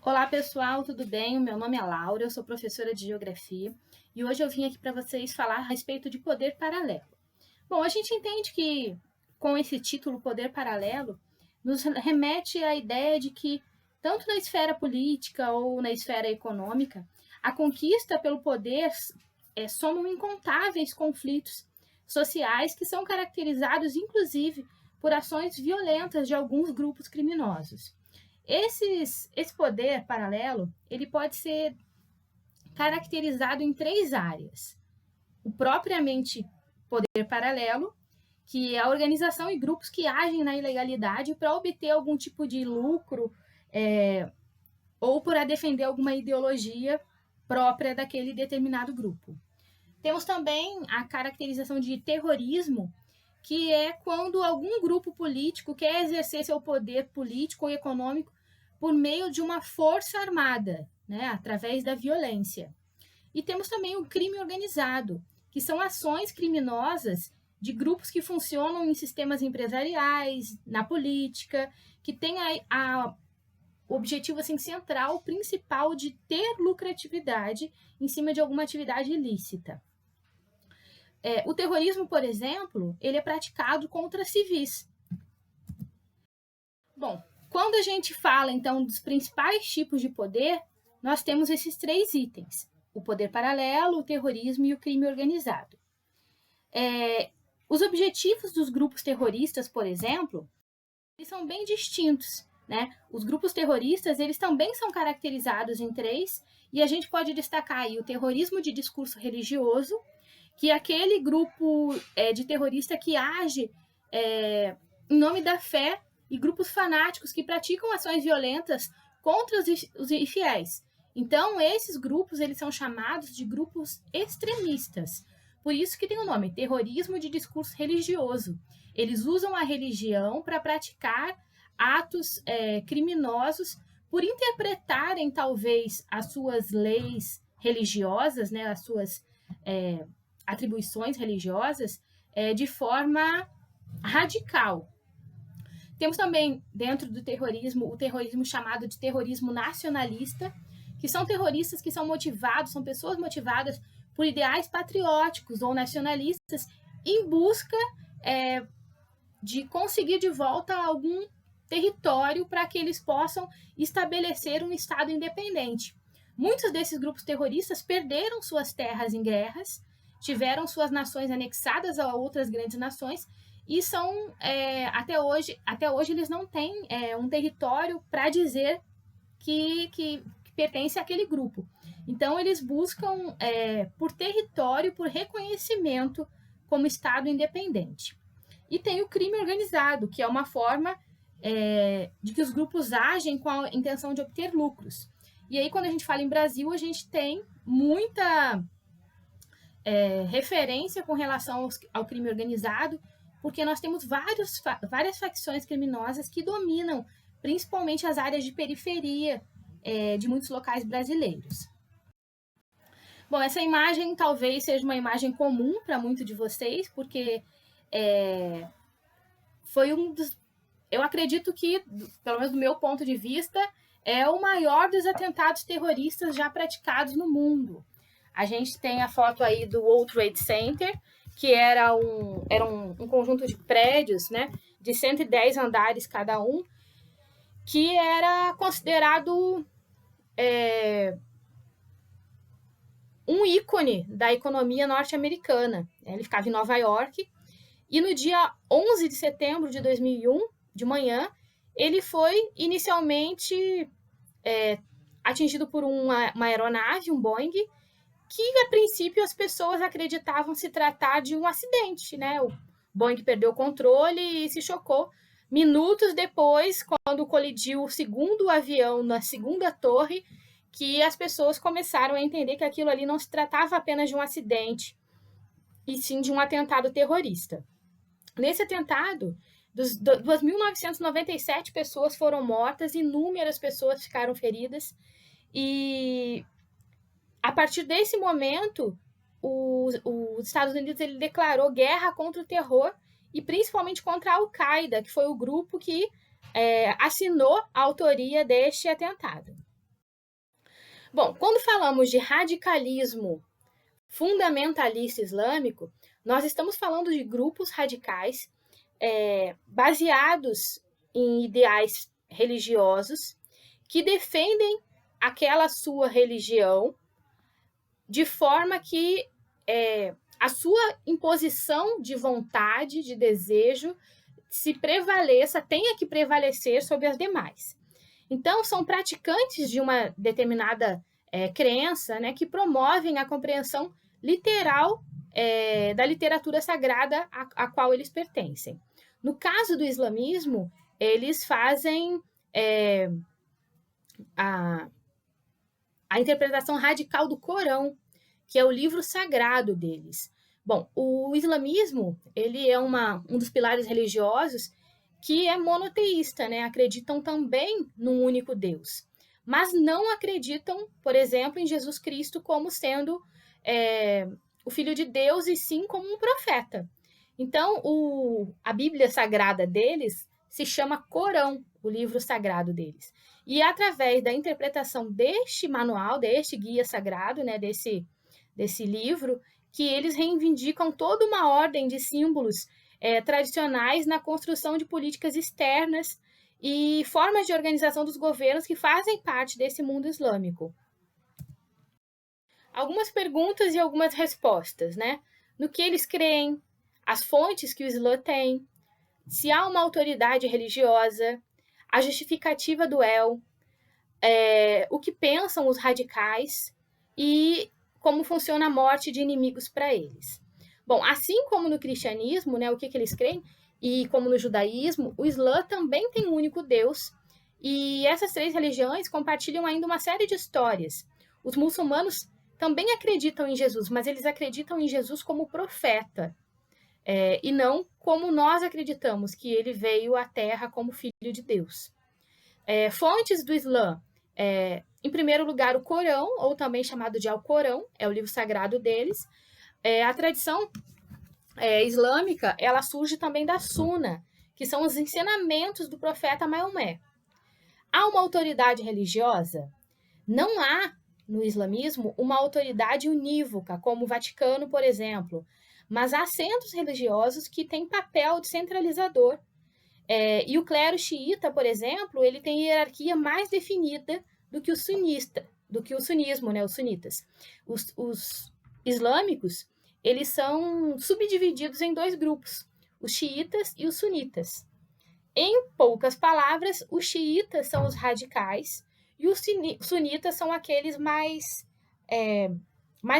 Olá pessoal, tudo bem? O meu nome é Laura, eu sou professora de Geografia e hoje eu vim aqui para vocês falar a respeito de poder paralelo. Bom, a gente entende que com esse título Poder Paralelo nos remete à ideia de que, tanto na esfera política ou na esfera econômica, a conquista pelo poder somam incontáveis conflitos sociais que são caracterizados, inclusive, por ações violentas de alguns grupos criminosos. Esse poder paralelo, ele pode ser caracterizado em três áreas. O propriamente poder paralelo, que é a organização e grupos que agem na ilegalidade para obter algum tipo de lucro ou para defender alguma ideologia própria daquele determinado grupo. Temos também a caracterização de terrorismo, que é quando algum grupo político quer exercer seu poder político ou econômico por meio de uma força armada, né, através da violência. E temos também o crime organizado, que são ações criminosas de grupos que funcionam em sistemas empresariais, na política, que têm o objetivo assim, central, principal, de ter lucratividade em cima de alguma atividade ilícita. O terrorismo, por exemplo, ele é praticado contra civis. Bom, quando a gente fala, então, dos principais tipos de poder, nós temos esses três itens: o poder paralelo, o terrorismo e o crime organizado. Os objetivos dos grupos terroristas, por exemplo, eles são bem distintos, né? Os grupos terroristas, eles também são caracterizados em três, e a gente pode destacar aí o terrorismo de discurso religioso, que é aquele grupo de terrorista que age em nome da fé, e grupos fanáticos que praticam ações violentas contra os infiéis. Então, esses grupos, eles são chamados de grupos extremistas. Por isso que tem o nome, terrorismo de discurso religioso. Eles usam a religião para praticar atos criminosos por interpretarem, talvez, as suas leis religiosas, né, as suas atribuições religiosas, de forma radical. Temos também, dentro do terrorismo, o terrorismo chamado de terrorismo nacionalista, que são terroristas que são motivados, são pessoas motivadas por ideais patrióticos ou nacionalistas em busca de conseguir de volta algum território para que eles possam estabelecer um Estado independente. Muitos desses grupos terroristas perderam suas terras em guerras, tiveram suas nações anexadas a outras grandes nações e são, até hoje eles não têm um território para dizer que pertence àquele grupo. Então, eles buscam por território, por reconhecimento como Estado independente. E tem o crime organizado, que é uma forma de que os grupos agem com a intenção de obter lucros. E aí, quando a gente fala em Brasil, a gente tem muita referência com relação ao crime organizado, porque nós temos várias facções criminosas que dominam principalmente as áreas de periferia de muitos locais brasileiros. Bom, essa imagem talvez seja uma imagem comum para muitos de vocês, porque foi um dos... Eu acredito que, pelo menos do meu ponto de vista, é o maior dos atentados terroristas já praticados no mundo. A gente tem a foto aí do World Trade Center, que era um conjunto de prédios, né, de 110 andares cada um, que era considerado um ícone da economia norte-americana. Ele ficava em Nova York, e no dia 11 de setembro de 2001, de manhã, ele foi inicialmente atingido por uma aeronave, um Boeing, que a princípio as pessoas acreditavam se tratar de um acidente, né? O Boeing perdeu o controle e se chocou. Minutos depois, quando colidiu o segundo avião na segunda torre, que as pessoas começaram a entender que aquilo ali não se tratava apenas de um acidente, e sim de um atentado terrorista. Nesse atentado, 2.997 pessoas foram mortas, inúmeras pessoas ficaram feridas, e a partir desse momento, os Estados Unidos ele declarou guerra contra o terror e principalmente contra a Al-Qaeda, que foi o grupo que assinou a autoria deste atentado. Bom, quando falamos de radicalismo fundamentalista islâmico, nós estamos falando de grupos radicais baseados em ideais religiosos que defendem aquela sua religião de forma que a sua imposição de vontade, de desejo, tenha que prevalecer sobre as demais. Então, são praticantes de uma determinada crença, né, que promovem a compreensão literal da literatura sagrada a qual eles pertencem. No caso do islamismo, eles fazem a interpretação radical do Corão, que é o livro sagrado deles. Bom, o islamismo, ele é um dos pilares religiosos que é monoteísta, né? Acreditam também num único Deus, mas não acreditam, por exemplo, em Jesus Cristo como sendo o Filho de Deus e sim como um profeta. Então, a Bíblia Sagrada deles se chama Corão, o livro sagrado deles. E através da interpretação deste manual, deste guia sagrado, né, desse livro, que eles reivindicam toda uma ordem de símbolos tradicionais na construção de políticas externas e formas de organização dos governos que fazem parte desse mundo islâmico. Algumas perguntas e algumas respostas, né? No que eles creem, as fontes que o Islã tem, se há uma autoridade religiosa, a justificativa do El, o que pensam os radicais e como funciona a morte de inimigos para eles. Bom, assim como no cristianismo, né, o que eles creem, e como no judaísmo, o Islã também tem um único Deus, e essas três religiões compartilham ainda uma série de histórias. Os muçulmanos também acreditam em Jesus, mas eles acreditam em Jesus como profeta, e não como nós acreditamos, que ele veio à Terra como Filho de Deus. Fontes do Islã, em primeiro lugar, o Corão, ou também chamado de Alcorão, é o livro sagrado deles. A tradição islâmica, ela surge também da Suna, que são os ensinamentos do profeta Maomé. Há uma autoridade religiosa? Não há, no islamismo, uma autoridade unívoca, como o Vaticano, por exemplo, mas há centros religiosos que têm papel centralizador. E o clero xiita, por exemplo, ele tem hierarquia mais definida do que o sunismo, né, os sunitas. Os islâmicos, eles são subdivididos em dois grupos, os xiitas e os sunitas. Em poucas palavras, os xiitas são os radicais e os sunitas são aqueles mais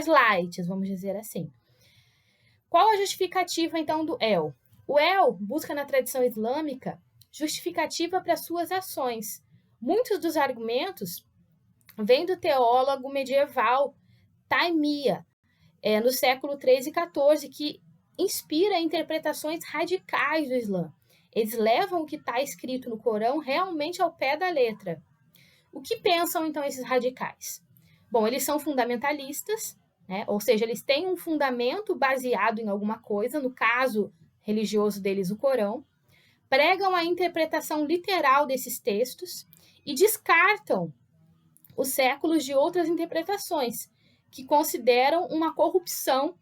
light, vamos dizer assim. Qual a justificativa, então, do El? O El busca na tradição islâmica justificativa para suas ações. Muitos dos argumentos vêm do teólogo medieval Taimia, no século 13 e 14, que inspira interpretações radicais do Islã. Eles levam o que está escrito no Corão realmente ao pé da letra. O que pensam, então, esses radicais? Bom, eles são fundamentalistas, né? Ou seja, eles têm um fundamento baseado em alguma coisa, no caso religioso deles, o Corão, pregam a interpretação literal desses textos e descartam os séculos de outras interpretações, que consideram uma corrupção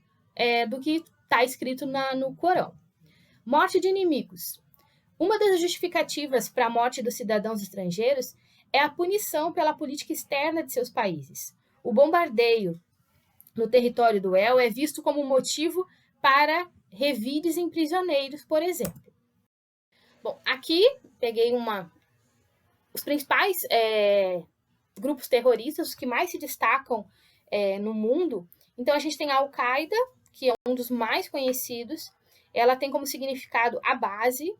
do que está escrito no Corão. Morte de inimigos. Uma das justificativas para a morte dos cidadãos estrangeiros é a punição pela política externa de seus países. O bombardeio no território do El é visto como motivo para revides em prisioneiros, por exemplo. Bom, aqui peguei os principais grupos terroristas, os que mais se destacam no mundo. Então, a gente tem a Al-Qaeda, que é um dos mais conhecidos. Ela tem como significado a base,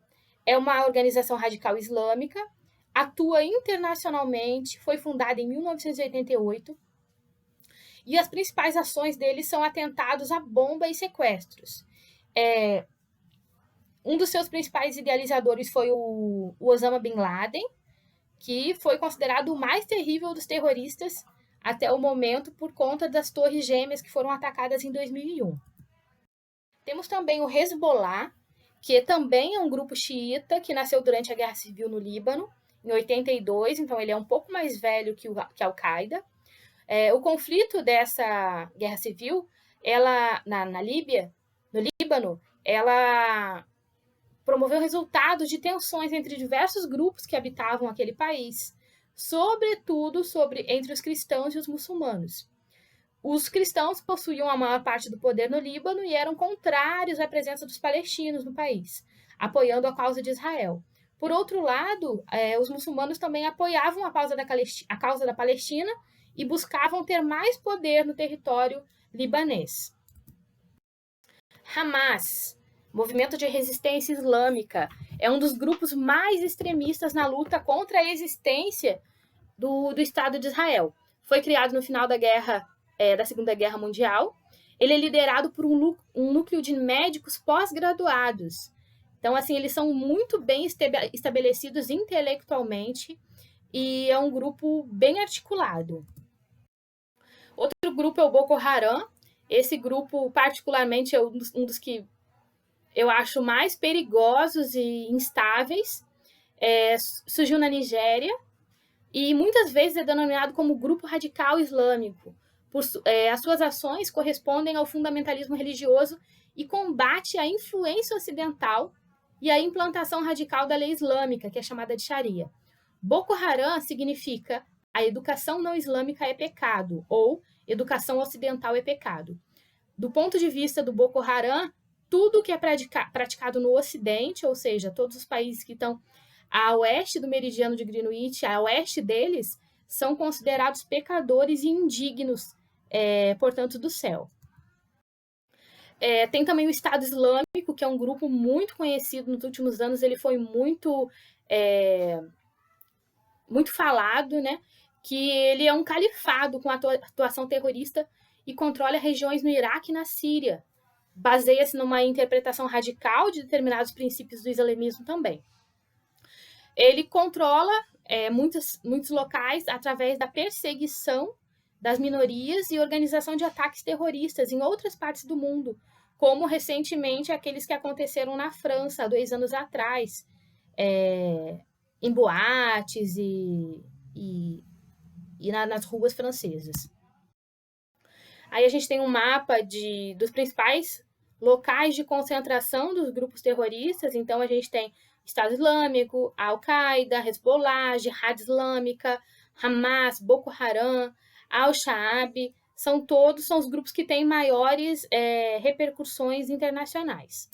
é uma organização radical islâmica, atua internacionalmente, foi fundada em 1988, e as principais ações deles são atentados à bomba e sequestros. Um dos seus principais idealizadores foi o Osama Bin Laden, que foi considerado o mais terrível dos terroristas até o momento por conta das torres gêmeas que foram atacadas em 2001. Temos também o Hezbollah, que também é um grupo xiita que nasceu durante a Guerra Civil no Líbano, em 82, então ele é um pouco mais velho que a Al-Qaeda. O conflito dessa guerra civil, ela na Líbia, no Líbano, ela promoveu resultados de tensões entre diversos grupos que habitavam aquele país, sobretudo entre os cristãos e os muçulmanos. Os cristãos possuíam a maior parte do poder no Líbano e eram contrários à presença dos palestinos no país, apoiando a causa de Israel. Por outro lado, os muçulmanos também apoiavam a causa da Palestina e buscavam ter mais poder no território libanês. Hamas, movimento de resistência islâmica, é um dos grupos mais extremistas na luta contra a existência do Estado de Israel. Foi criado no final da Segunda Guerra Mundial. Ele é liderado por um núcleo de médicos pós-graduados. Então, assim, eles são muito bem estabelecidos intelectualmente e é um grupo bem articulado. Outro grupo é o Boko Haram. Esse grupo, particularmente, é um dos que eu acho mais perigosos e instáveis. Surgiu na Nigéria e muitas vezes é denominado como grupo radical islâmico. As suas ações correspondem ao fundamentalismo religioso e combate a influência ocidental e a implantação radical da lei islâmica, que é chamada de Sharia. Boko Haram significa a educação não islâmica é pecado, ou educação ocidental é pecado. Do ponto de vista do Boko Haram, tudo que é praticado no Ocidente, ou seja, todos os países que estão a oeste do meridiano de Greenwich, a oeste deles, são considerados pecadores e indignos, portanto, do céu. Tem também o Estado Islâmico, que é um grupo muito conhecido nos últimos anos, ele foi muito falado, né? Que ele é um califado com atuação terrorista e controla regiões no Iraque e na Síria. Baseia-se numa interpretação radical de determinados princípios do islamismo também. Ele controla muitos locais através da perseguição das minorias e organização de ataques terroristas em outras partes do mundo, como recentemente aqueles que aconteceram na França há 2 anos atrás, em boates e nas ruas francesas. Aí a gente tem um mapa dos principais locais de concentração dos grupos terroristas. Então, a gente tem Estado Islâmico, Al-Qaeda, Hezbollah, Jihad Islâmica, Hamas, Boko Haram, Al-Shabaab. São os grupos que têm maiores repercussões internacionais.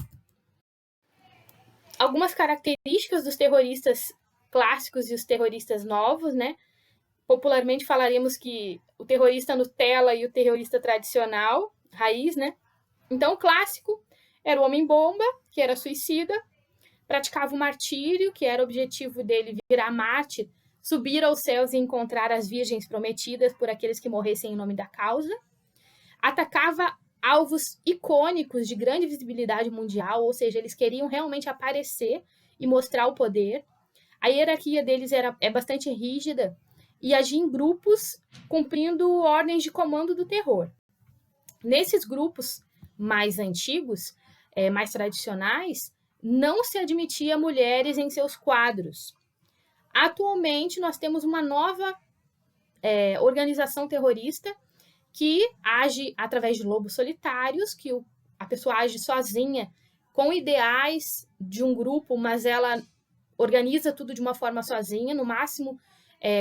Algumas características dos terroristas clássicos e os terroristas novos, né? Popularmente falaríamos que o terrorista Nutella e o terrorista tradicional, raiz, né? Então, o clássico era o homem-bomba, que era suicida, praticava o martírio, que era o objetivo dele virar mártir, subir aos céus e encontrar as virgens prometidas por aqueles que morressem em nome da causa, atacava alvos icônicos de grande visibilidade mundial, ou seja, eles queriam realmente aparecer e mostrar o poder. A hierarquia deles é bastante rígida e agia em grupos cumprindo ordens de comando do terror. Nesses grupos mais antigos, mais tradicionais, não se admitia mulheres em seus quadros. Atualmente, nós temos uma nova organização terrorista que age através de lobos solitários, que a pessoa age sozinha, com ideais de um grupo, mas ela organiza tudo de uma forma sozinha, no máximo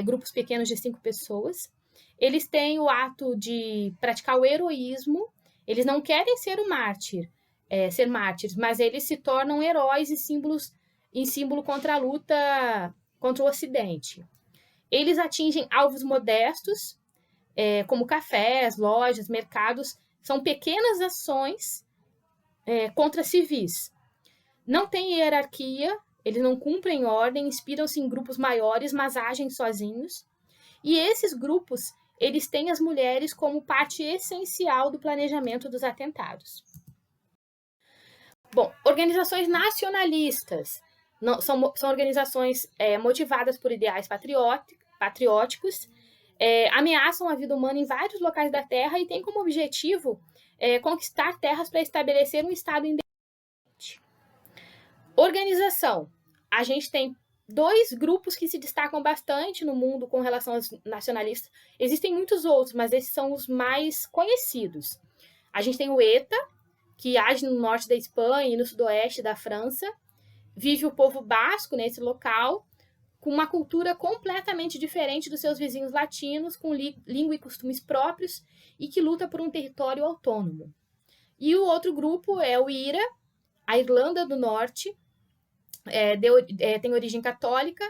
grupos pequenos de 5 pessoas. Eles têm o ato de praticar o heroísmo, eles não querem ser ser mártires, mas eles se tornam heróis e símbolo contra a luta contra o Ocidente. Eles atingem alvos modestos, como cafés, lojas, mercados, são pequenas ações contra civis. Não tem hierarquia, eles não cumprem ordem, inspiram-se em grupos maiores, mas agem sozinhos. E esses grupos, eles têm as mulheres como parte essencial do planejamento dos atentados. Bom, organizações nacionalistas são organizações motivadas por ideais patrióticos, ameaçam a vida humana em vários locais da Terra e têm como objetivo conquistar terras para estabelecer um Estado independente. Organização. A gente tem dois grupos que se destacam bastante no mundo com relação aos nacionalistas. Existem muitos outros, mas esses são os mais conhecidos. A gente tem o ETA, que age no norte da Espanha e no sudoeste da França. Vive o povo basco nesse local, com uma cultura completamente diferente dos seus vizinhos latinos, com língua e costumes próprios, e que luta por um território autônomo. E o outro grupo é o IRA, a Irlanda do Norte, tem origem católica,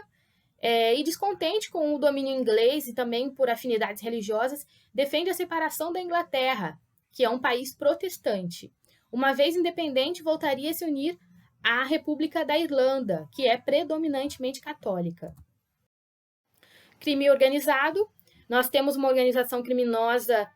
e descontente com o domínio inglês e também por afinidades religiosas, defende a separação da Inglaterra, que é um país protestante. Uma vez independente, voltaria a se unir à República da Irlanda, que é predominantemente católica. Crime organizado. Nós temos uma organização criminosa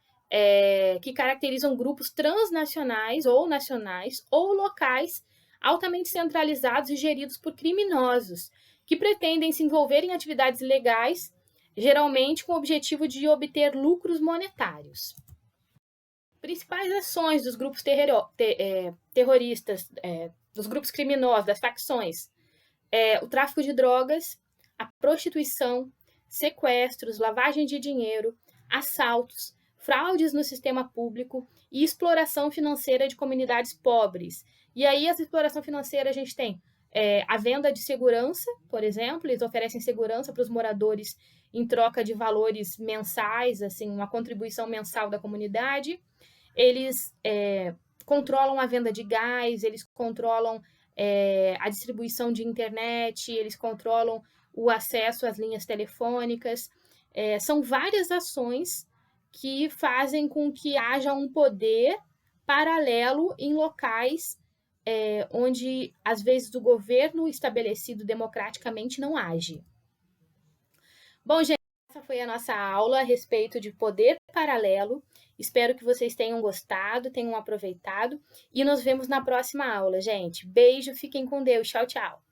que caracterizam grupos transnacionais ou nacionais ou locais altamente centralizados e geridos por criminosos, que pretendem se envolver em atividades ilegais, geralmente com o objetivo de obter lucros monetários. Principais ações dos grupos terroristas, dos grupos criminosos, das facções: o tráfico de drogas, a prostituição, sequestros, lavagem de dinheiro, assaltos, fraudes no sistema público e exploração financeira de comunidades pobres. E aí, essa exploração financeira, a gente tem a venda de segurança, por exemplo, eles oferecem segurança para os moradores em troca de valores mensais, assim, uma contribuição mensal da comunidade. Eles controlam a venda de gás, eles controlam a distribuição de internet, eles controlam o acesso às linhas telefônicas. São várias ações que fazem com que haja um poder paralelo em locais onde, às vezes, o governo estabelecido democraticamente não age. Bom, gente, essa foi a nossa aula a respeito de poder paralelo. Espero que vocês tenham gostado, tenham aproveitado e nos vemos na próxima aula, gente. Beijo, fiquem com Deus. Tchau, tchau.